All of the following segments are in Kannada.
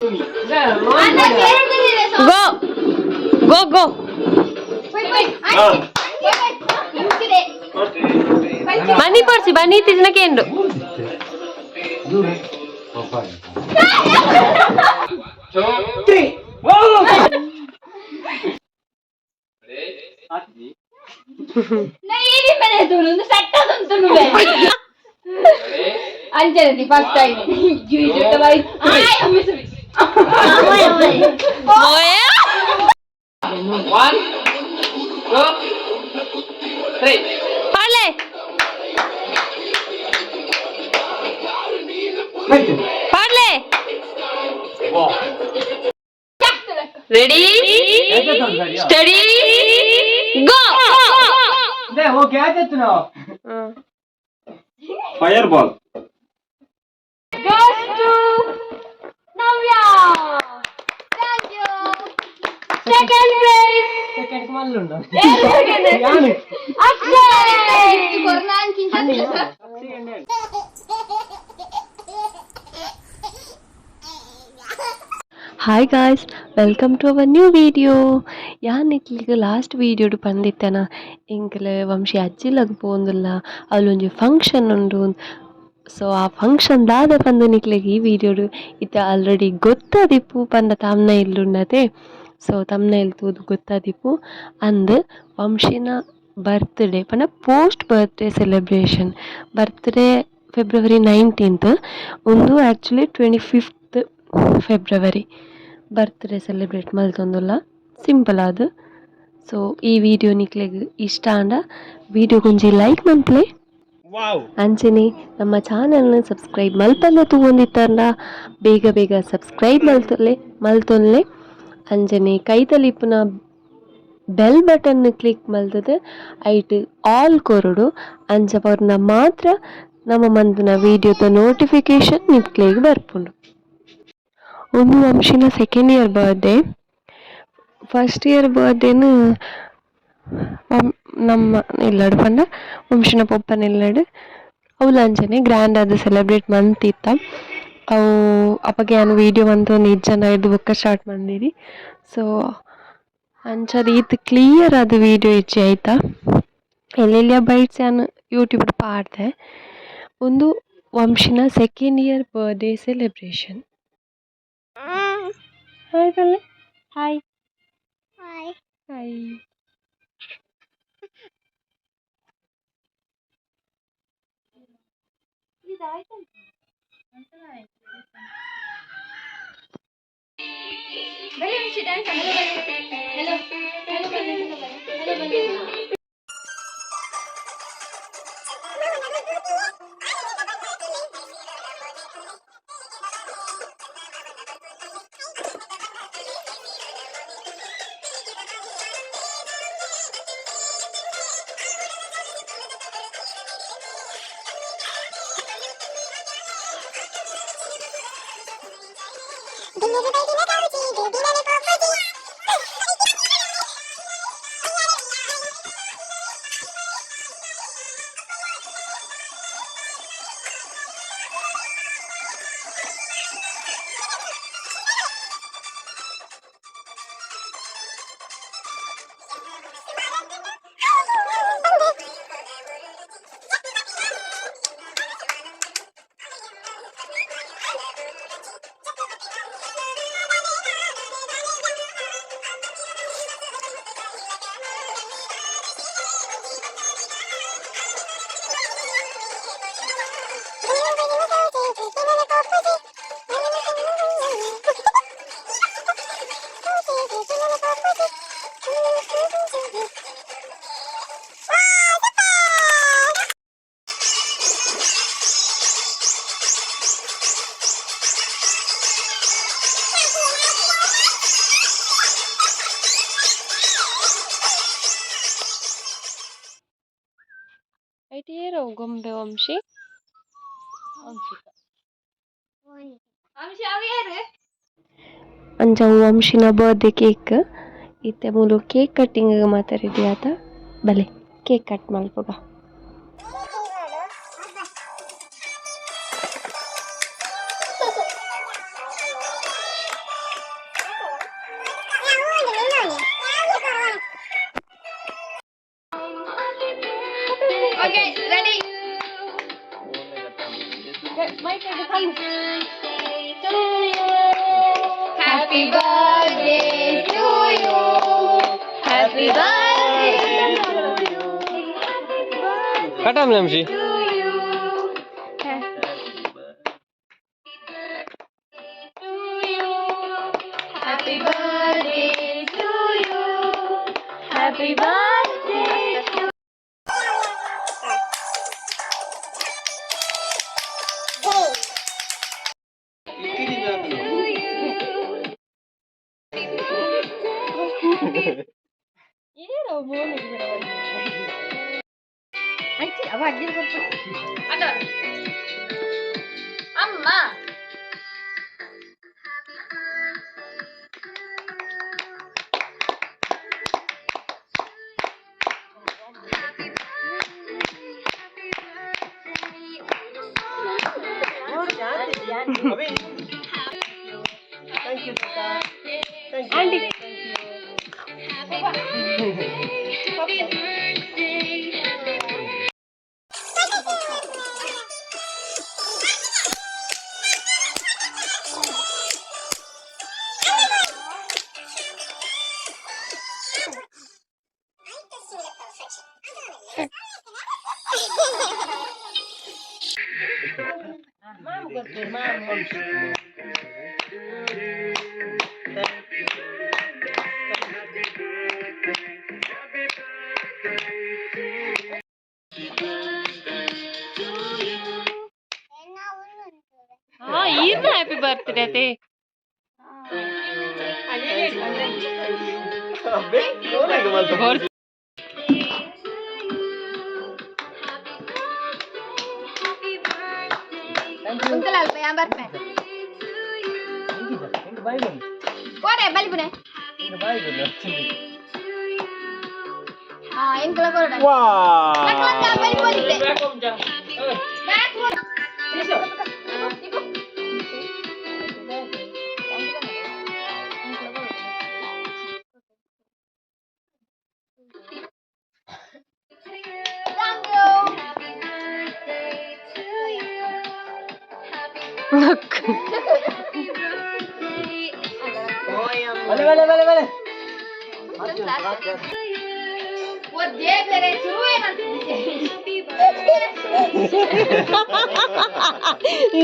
ಗೋ ಗೋ ಗೋ ಬನ್ನಿ ಪಡ್ಸಿ ಬನ್ನಿ ತಿನ್ನಕೇಂಡು ಅಂಜನದಿ first time One, two, three. ಪಾಲೆ ಪಾಲೆ ready steady go Fireball. goes to Navya. Thank you. Second place. Akshay. Hi guys welcome to our new video ಯಾನ್ ನಿಕ್ಲಿಗೆ ಲಾಸ್ಟ್ ವಿಡಿಯೋಡು ಪಂದಿತ್ತನ ಇಂಕಲೆ ವಂಶಿ ಅಜ್ಜಿಲಗ್ ಪೋಂದುಲ್ಲ ಅಲ್ಲೊಂಜಿ ಫಂಕ್ಷನ್ ಉಂಡು ಸೊ ಆ ಫಂಕ್ಷನ್ ದಾದ ಪಂದು ನಿಕ್ಲಿಗೆ ಈ ವಿಡಿಯೋಡು ಇತ್ತ ಆಲ್ರೆಡಿ ಗೊತ್ತಾದಿಪ್ಪು ಪಂಡ ತಮ್ನೈಲ್ ಉಂಡತೆ ಸೊ ತಮ್ನೈಲ್ ತೂದು ಗೊತ್ತಾದಿಪ್ಪು ಅಂದ್ ವಂಶಿನ ಬರ್ತ್ಡೇ ಪಂಡ post birthday celebration birthday February 19th ಒಂದು actually 25th February birthday celebrate ಮಲ್ತೊಂದುಲ್ಲ ಸಿಂಪಲ್ ಆದ್ ಸೊ ಈ ವಿಡಿಯೋ ನಿಕ್ಲೆಗ್ ಇಷ್ಟ ಅಂಡ ವಿಡಿಯೋ ಗೊಂಜಿ ಲೈಕ್ ಮನ್ಪ್ಲೆ ಅಂಚನೆ ನಮ್ಮ ಚಾನಲ್ನ ಸಬ್ಸ್ಕ್ರೈಬ್ ಮಲ್ಪನ್ನ ತೂಗೊಂದಿತ್ತಂಡ ಬೇಗ ಬೇಗ ಸಬ್ಸ್ಕ್ರೈಬ್ ಮಲ್ತೊನ್ಲೆ ಅಂಚನೆ ಕೈತಲಿಪ್ಪುನ ಬೆಲ್ ಬಟನ್ ಕ್ಲಿಕ್ ಮಲ್ತದ ಐಟ್ ಆಲ್ ಕೊರಡು ಅಂಚ ಪರ್ನ ಮಾತ್ರ ನಮ್ಮ ಮಂತನ ವಿಡಿಯೋದ ನೋಟಿಫಿಕೇಶನ್ ನಿಕ್ಲೆಗ್ ಬರ್ಪುಂಡು ಒಂದು ವಂಶಿನ second year birthday first year ಬರ್ಡೇನು ನಮ್ಮ ಎಲ್ಲಡು ಪಂಡ ವಂಶಿನ ಪೊಪ್ಪನ ಎಲ್ಲಡು ಅವು ಲಂಚನೆ ಗ್ರ್ಯಾಂಡ್ ಆದ ಸೆಲೆಬ್ರೇಟ್ ಮಂತಿತ್ತ ಅವು ಅಪ್ಪಗೆ ನಾನು ವೀಡಿಯೋ ಒಂದು ನಿಜನ ಹಿಡ್ದು ಬುಕ್ಕ ಸ್ಟಾರ್ಟ್ ಮಾಡಿರಿ ಸೊ ಅಂಚದ ಈತ್ ಕ್ಲಿಯರ್ ಆದ ವೀಡಿಯೋ ಇಚ್ಚಿ ಆಯ್ತಾ ಎಲ್ಲೆಲ್ಲಿಯ ಬೈಟ್ಸ್ ನಾನು ಯೂಟ್ಯೂಬ್ ಪಾಡ್ದೆ ಒಂದು ವಂಶಿನ second year birthday celebration hi ಪಲ್ಲೆ ಹಾಯ್ ಹಾಯ್ ಹಾಯ್ Hello. ಐಟಿಯೇರೋ ಗೊಂಬೆ ವಂಶಿ ಅಂಚ ವಂಶಿನ ಬರ್ತ್ಡೇ ಕೇಕ್ ಇತ್ತೆ ಮೂಲು ಕೇಕ್ ಕಟ್ಟಿಂಗ್ ಮಾತ ರೆಡಿ ಆತ ಬಲೆ ಕೇಕ್ ಕಟ್ ಮಲ್ಪಗ Happy birthday to you. Happy birthday to you. Katam Lamshi. To you. Happy birthday to you. Happy birthday to you. Amma. Thank you, Tata. Thank you. Andy. Happy birthday te. Uncle Alpa, yang berapa? Kore, balik punya. Ah, yang kelak kore. Wow. Kelak kelak balik balik deh. Back. Bale. वो देख ले रहे शुरू है ना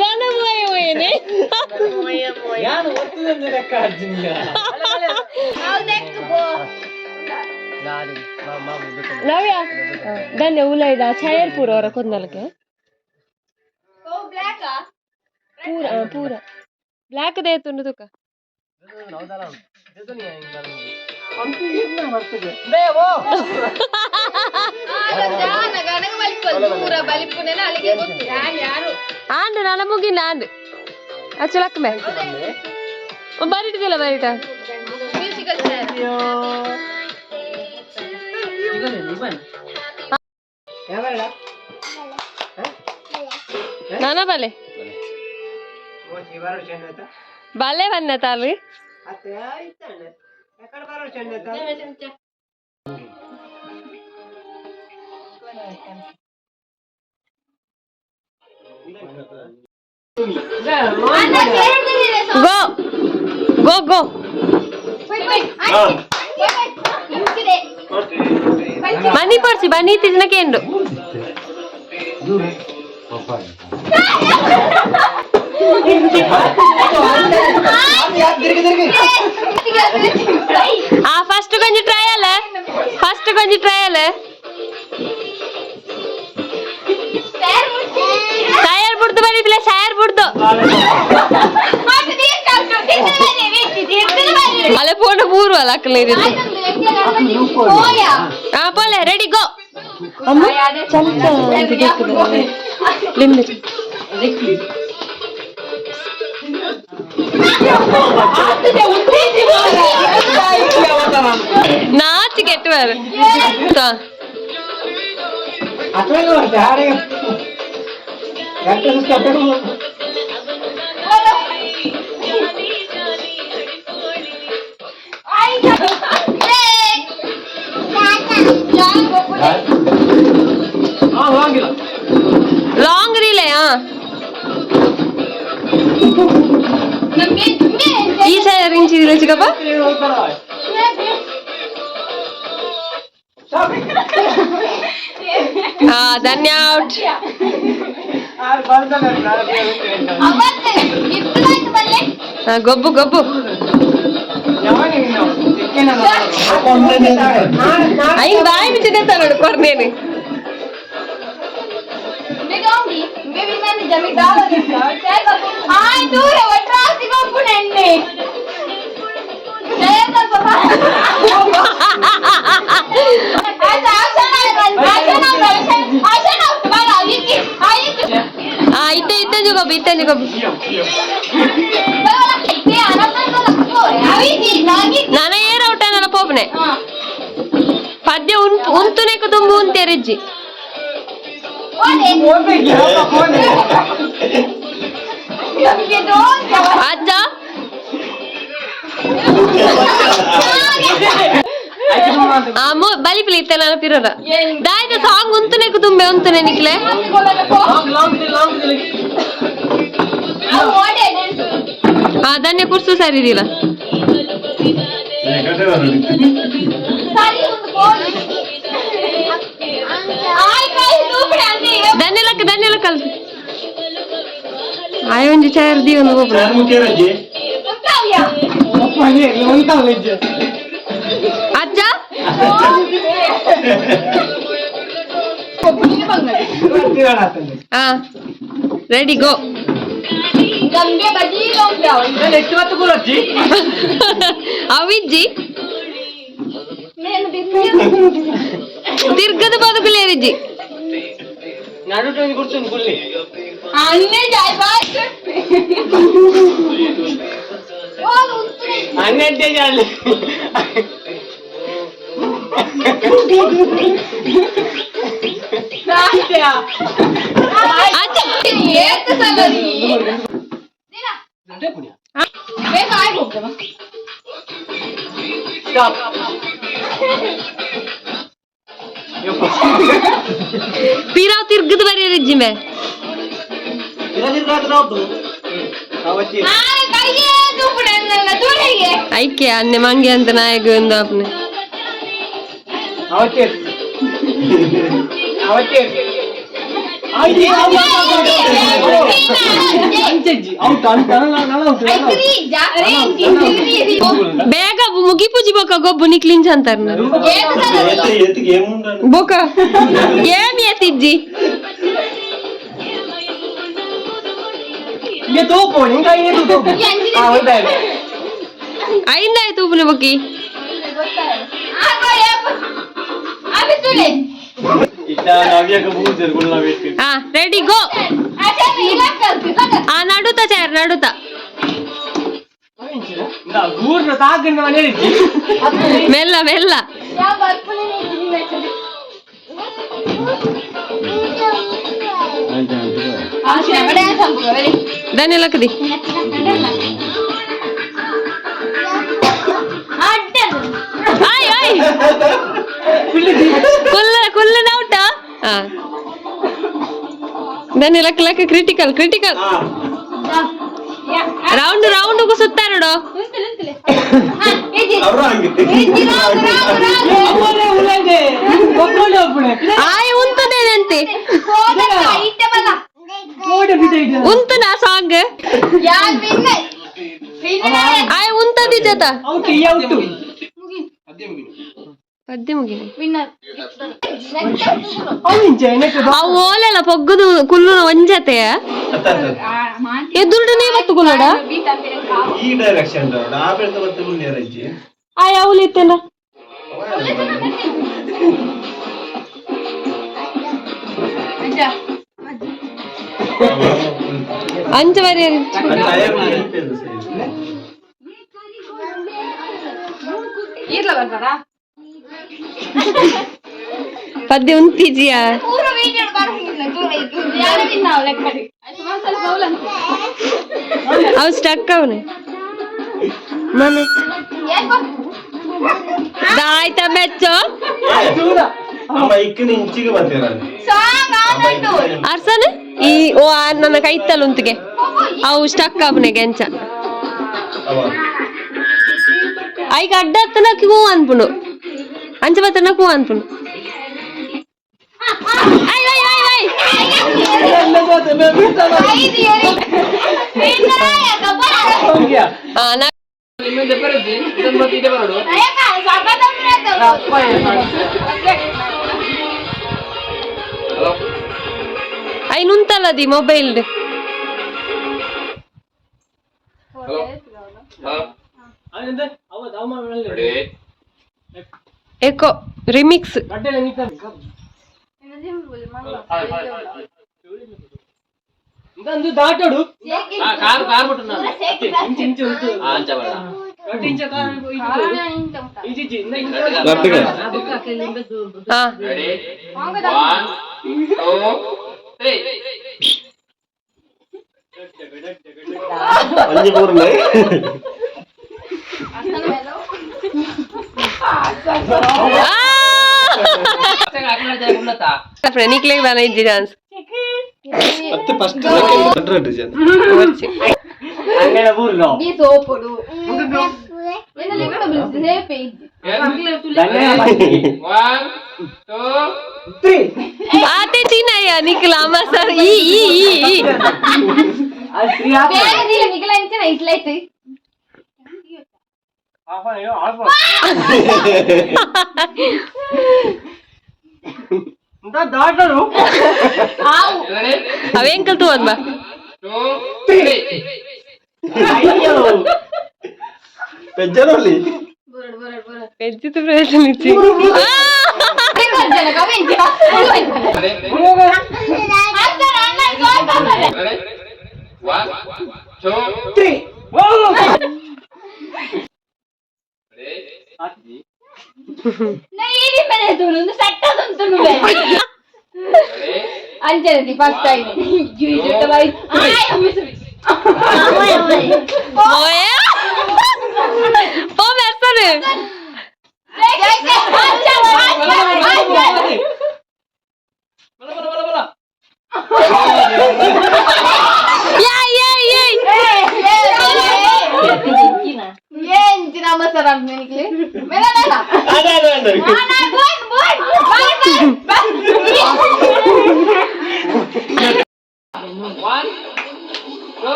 Gana moye ne. Yan ottudun rekkardiniya. आओ देख वो Ladi, mama Navya. Danne ulaida chayar pura ora konnalke. तो ब्लैक आ Pura. Black de tundu tuka. जान गणंग बलिपल पूरा बलिपुने ना अलगे ಗೊತ್ತು ಯಾರು ಆಂಡ್ ನಲ ಮುಗಿನ ಆಂಡ್ ಅಚ್ಚಲಕ್ಕ ಮೇ ಬರಿಟಿದಿಲ್ಲ ಬರಿಟ ಮ್ಯೂಸಿಕಲ್ ಚೇರ್ ನಾನ ಬಲೆ ಬಲೆ ಬನ್ನ ತಾಲು ಗೋ ಮನಿ ಪಡ್ಸಿ ಬನ್ನಿ ತಿನ್ನಕೇಂಡು ಆ ಫಸ್ಟ್ ಕೊಂಚ ಟ್ರಯಲ್ ಟೈರ್ ಬಿಡ್ದು ಬರೀತಿಲ್ಲ ಟೈರ್ ಬಿಡ್ದು ಅಲೆ ಫೋಟೋ ಪೂರ್ವ ಅಲ್ಲ ಹಾ ಪೋಲೆ ರೆಡಿ ಗೋ ಅಮ್ಮ ಚಮಚ ಲಿಂಬೆ ನಾಚಿ ಕೆಟ್ಟವರು ಲಾಂಗ್ ರೀಲೆ ಈ ಸೈಡ್ ದಿಲ್ಲ ಚಿಕ್ಕಪ್ಪ ಹಾ ಧನ್ಯ ಔಟ್ ಗೊಬ್ಬು ಗೊಬ್ಬು ಐನ್ ಬಾಯಿ ಬಿಚ್ಚಿದೆ ನೋಡು ಕೊರ್ನೇನು ಇತ್ತೆ ಜುಗಬ್ಬು ಇತ್ತೆ ಜುಗಬ್ಬು ನಾನ ಏರ್ ಔಟ್ ಅನ್ನಲ್ಲ ಪೋಪನೆ ಪದ್ಯ ಉಂತುನೆಕು ತುಂಬು ಉಂತೆರಿಜ್ಜಿ ಅಜ್ಜ ಬಲಿಪಿಲಿ ಇತ್ತೆ ನಾನು ಪಿರೋರ ದಾಯ್ತ ಸಾಂಗ್ ಉಂತುನೆಕು ತುಂಬೆ ಉಂತುನೆ ನಿಕ್ಲೆ ಹಾ ಧನ್ಯ ಕುರ್ಸು ಸರಿ ಇದಿಲ್ಲ ಧನ್ಯಲ ಕಲ್ತು ಆಯ ಒಂಜಿ ಚಾಯರ್ ದಿ ಒಂದು ಅಜ್ಜ ಹಾ ರೆಡಿ ಗೋ ಅವಿಜ್ಜಿ ತಿರ್ಗದ ಬದುಕುಲೇರಿಜ್ಜಿ ಪೀರಾವ್ ತಿರ್ಗದ ಬರೀರಿಜ್ಜಿ ಮೇ ಐಕ್ಯ ಅನ್ನೆ ಮಂಗೆ ಅಂತ ನಾಯಕ ಒಂದು ಅಪ್ನೆ ಬೇಗ ಮುಗಿ ಪೂಜಿ ಬೋಕ ಗೊಬ್ಬು ನಿಕ್ಲಿಂಚ ಅಂತಾರ ಬೋಕ ಏನ್ ಎತ್ತಿಜ್ಜಿ ಐದಾಯ್ತು ಉಪ್ಪನೆ ಬೊಕ್ಕಿ ಹಾ ರೆಡಿ ಗೋ ಹಾ ನಡುತ್ತ ಚಾರ್ ನಡುತ್ತ ಮೆಲ್ಲ ಮೆಲ್ಲ ಧನ್ಯ ಲಕ್ಕದಿ ಕುಲ್ಲ ಔಟ ಧನ್ಯ ಲಕ್ಕ ಲಕ್ಕ ಕ್ರಿಟಿಕಲ್ ಕ್ರಿಟಿಕಲ್ ರೌಂಡ್ ರೌಂಡ್ ಸುತ್ತಾ ನೋಡು ಆಯ ಉಂತದೇನಂತೆ ಉಂತನ ಸಾಂಗ್ ಆಯ ಉಂತದಿ ಜತ ಪದ್ಯ ಮುಗಿನಿ ಅವು ಓಲೆಲ್ಲ ಪೊಗ್ಗುದು ಕುಲ್ಲು ಒಂಜತೆ ಎದುರುಡು ನೀ ಬತ್ತು ಕುಲ್ಲಡ ಈ ಡೈರೆಕ್ಷನ್ ಆ ಬೆಳ್ತ ಮತ್ತೆ ಗುಳ್ಳಿ ರಜ್ಜಿ ಆಯ ಅವಳು ಇತ್ತೇನ ಅಂಚ ಬರೀ ಪದ್ಯ ಉಂತಿಜಿಯಾ ಅವ್ ಸ್ಟಕ್ ಅವನೆ ಮನೆ ದಾಯ್ತ ಮೆಚ್ಚೋ ಅರ್ಸನ ಈ ಓ ನನ್ನ ಕೈತಲ್ಲ ಉಂತಿಗೆ ಅವು ಸ್ಟಕ್ ಅವನೆ ಗೆಂಚ ಐಗೆ ಅಡ್ಡ ಹತ್ತನಕ್ಕೆ ಹೂ ಅನ್ಪುಂಡು ಅಂಚ ಬತ್ತನಕ್ಕೆ ಹೂ ಅನ್ಪುಂಡು ಐ ನುಂತಲ್ಲದಿ ಮೊಬೈಲ್ ಏಕೋ ರಿಮಿಕ್ಸ್ ದಾಟೋಡು నీకు లేక ఇచ్చి డాన్స్ ఆతే తినయ్యా నీకు లామా సార్ ఇట్లయితే ದಾಟೋಡು ಅವೇನ್ ಕಲ್ತು ಅಂದ పెంచరోలి పెంచితే ప్రయత్నం ఇచ్చి అంచేది ఫస్ట్ టైం పో మెర్సను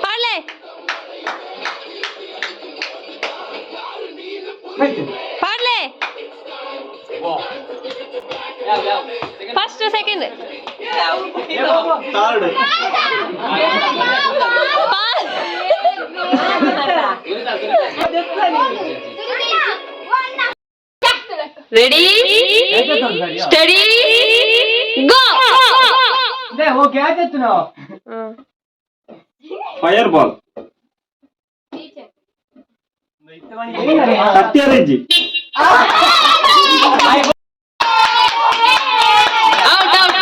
పాడలే పాడలే first second third ready steady go okay చెప్తున్నావు ఫైర్ బాల్ సత్యరేజీ అవుట్ అవుట్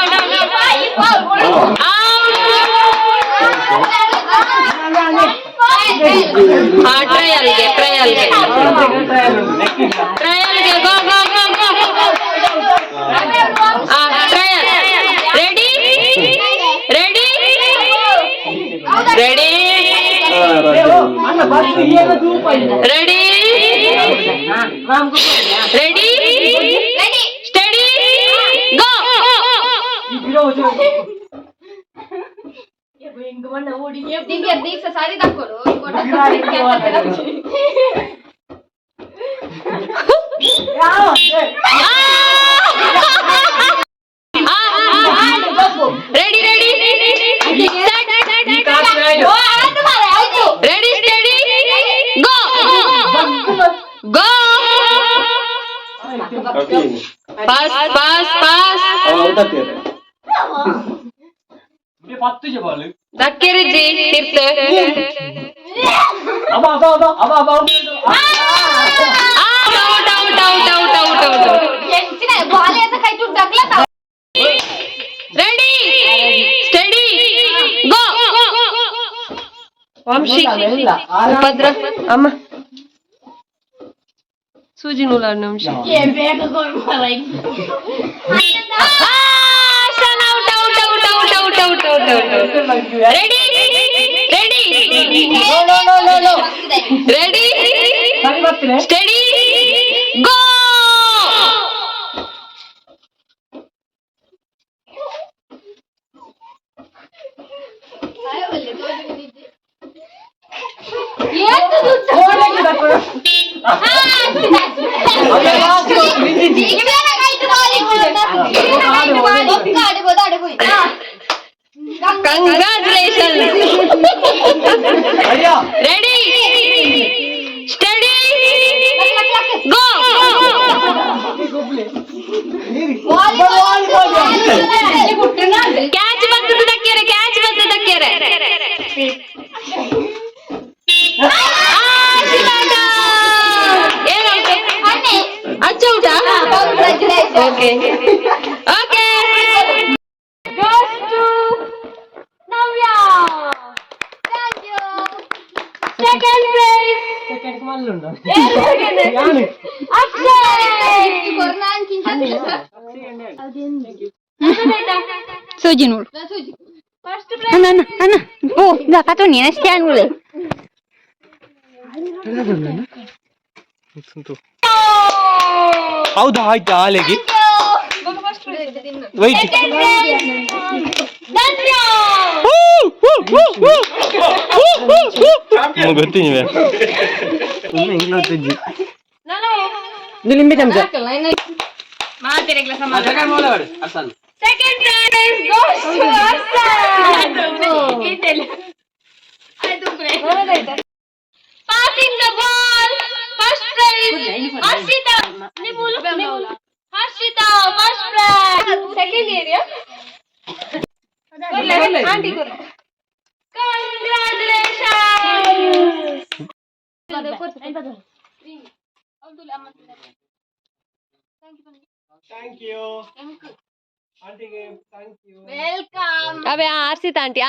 ట్రయల్ ಗೆ go go go go trial ready ready ready ready ready steady go Deeksha sorry తక్కువ ready ready ready steady go go pass pass pass ಪತ್ತು ಜಬಾಲು ದಕ್ಕೆರಿಜಿ ತಿರ್ತ ಅಬ ಅಬ ಅಬ ಅಬ ಅಬ out out out out out out ಎಂಚಿನ ಬಾಲ್ ಏತ ಕೈ ಟುಡ್ ಡಕ್ಲ ರೆಡಿ ಸ್ಟಡಿ ಗೋ ವಂಶಿ ಉಪದ್ರ ಅಮ್ಮ ಸೂಜಿ ನೂಲಾಡ್ನ ವಂಶಿ ರೆಡಿ ರೆಡಿ ರೆಡಿ ಸರಿ ಬರ್ತೀನಿ. Steady go. ಕಂಗ್ರಾಚುಲೇಷನ್. ಅಯ್ಯೋ ರೆಡಿ ಸ್ಟಡಿ ಗೋ. ಕ್ಯಾಚ್ ಬರ್ತದೆ ತಕ್ಕಿಯರೆ, ಕ್ಯಾಚ್ ಬರ್ತದೆ ತಕ್ಕಿಯರೆ. ಅಚ್ಚ ಊಟ. Okay okay. Second place. Second ಮಲ್ಲುಂಡು. Soji nur. First Ana. Oh, enggak kata nih, nasihan dulu. ಹೌದಾ ಆಯ್ತಾ ಆಲೆಗೆ ವೈಟ್ ಗೊತ್ತಿವೆ ನಿಂಬೆ ಚಮಚ Second prize goes to Arsan. Passing the ball. First prize Harshita. Harshita first prize. Second area. Auntie congratulations. Thank you ಆಂಟಿಗೆ ಥ್ಯಾಂಕ್ ಯು. Welcome. ಅವೇ ಆರ್ಸಿತ ಆಂಟಿ